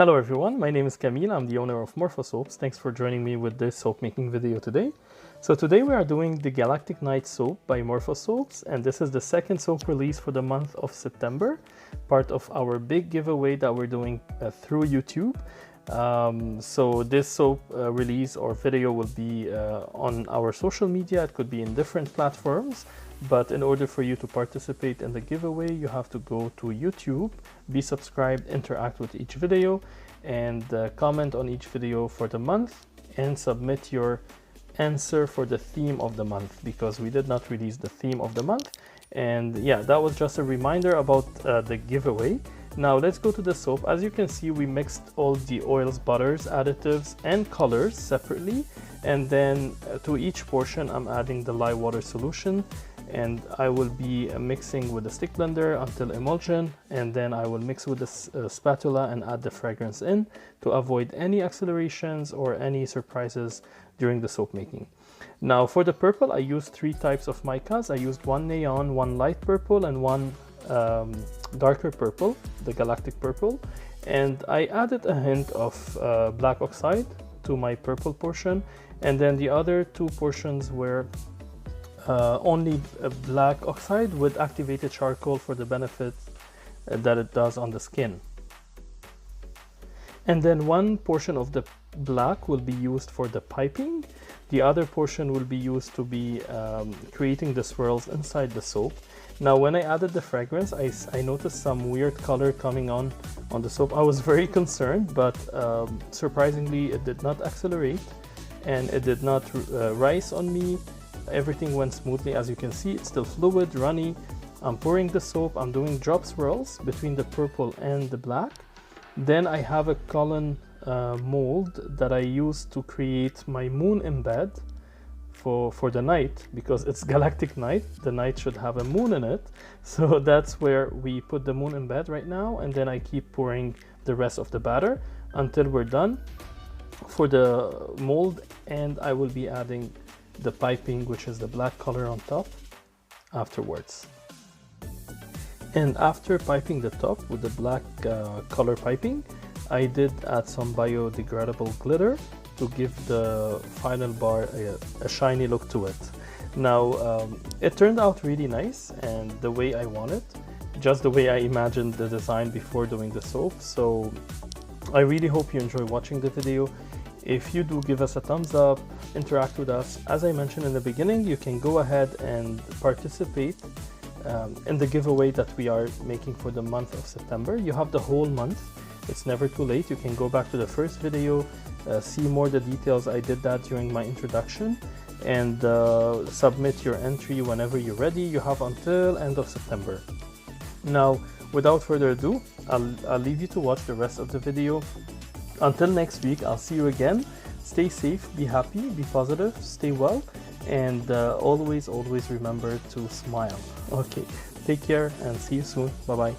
Hello everyone, my name is Camille, I'm the owner of Morfosoaps. Thanks for joining me with this soap making video today. So today we are doing the Galactic Night Soap by Morfosoaps, and this is the second soap release for the month of September, part of our big giveaway that we're doing through YouTube. So this soap release or video will be on our social media. It could be in different platforms, but in order for you to participate in the giveaway, you have to go to YouTube, be subscribed, interact with each video, and comment on each video for the month, and submit your answer for the theme of the month, because we did not release the theme of the month. And yeah, that was just a reminder about the giveaway. Now let's go to the soap. As you can see, we mixed all the oils, butters, additives, and colors separately, and then to each portion I'm adding the lye water solution, and I will be mixing with the stick blender until emulsion, and then I will mix with the spatula and add the fragrance in to avoid any accelerations or any surprises during the soap making. Now for the purple, I used three types of micas. I used one neon, one light purple, and one darker purple, the Galactic purple, and I added a hint of black oxide to my purple portion, and then the other two portions were only black oxide with activated charcoal for the benefit that it does on the skin. And then one portion of the black will be used for the piping. The other portion will be used to be creating the swirls inside the soap. Now when I added the fragrance, I noticed some weird color coming on the soap. I was very concerned, but surprisingly it did not accelerate and it did not rise on me. Everything went smoothly. As you can see, it's still fluid, runny. I'm pouring the soap, I'm doing drop swirls between the purple and the black. Then I have a column mold that I use to create my moon embed for the night, because it's Galactic night. The night should have a moon in it, so that's where we put the moon embed right now, and then I keep pouring the rest of the batter until we're done for the mold, and I will be adding the piping, which is the black color on top, afterwards. And after piping the top with the black color piping, I did add some biodegradable glitter to give the final bar a shiny look to it. Now it turned out really nice and the way I want it, just the way I imagined the design before doing the soap. So I really hope you enjoy watching the video. If you do, give us a thumbs up, interact with us. As I mentioned in the beginning, you can go ahead and participate in the giveaway that we are making for the month of September. You have the whole month. It's never too late. You can go back to the first video, see more the details. I did that during my introduction, and submit your entry whenever you're ready. You have until end of September. Now, without further ado, I'll leave you to watch the rest of the video. Until next week, I'll see you again. Stay safe, be happy, be positive, stay well, and always remember to smile. Okay, take care and see you soon. Bye-bye.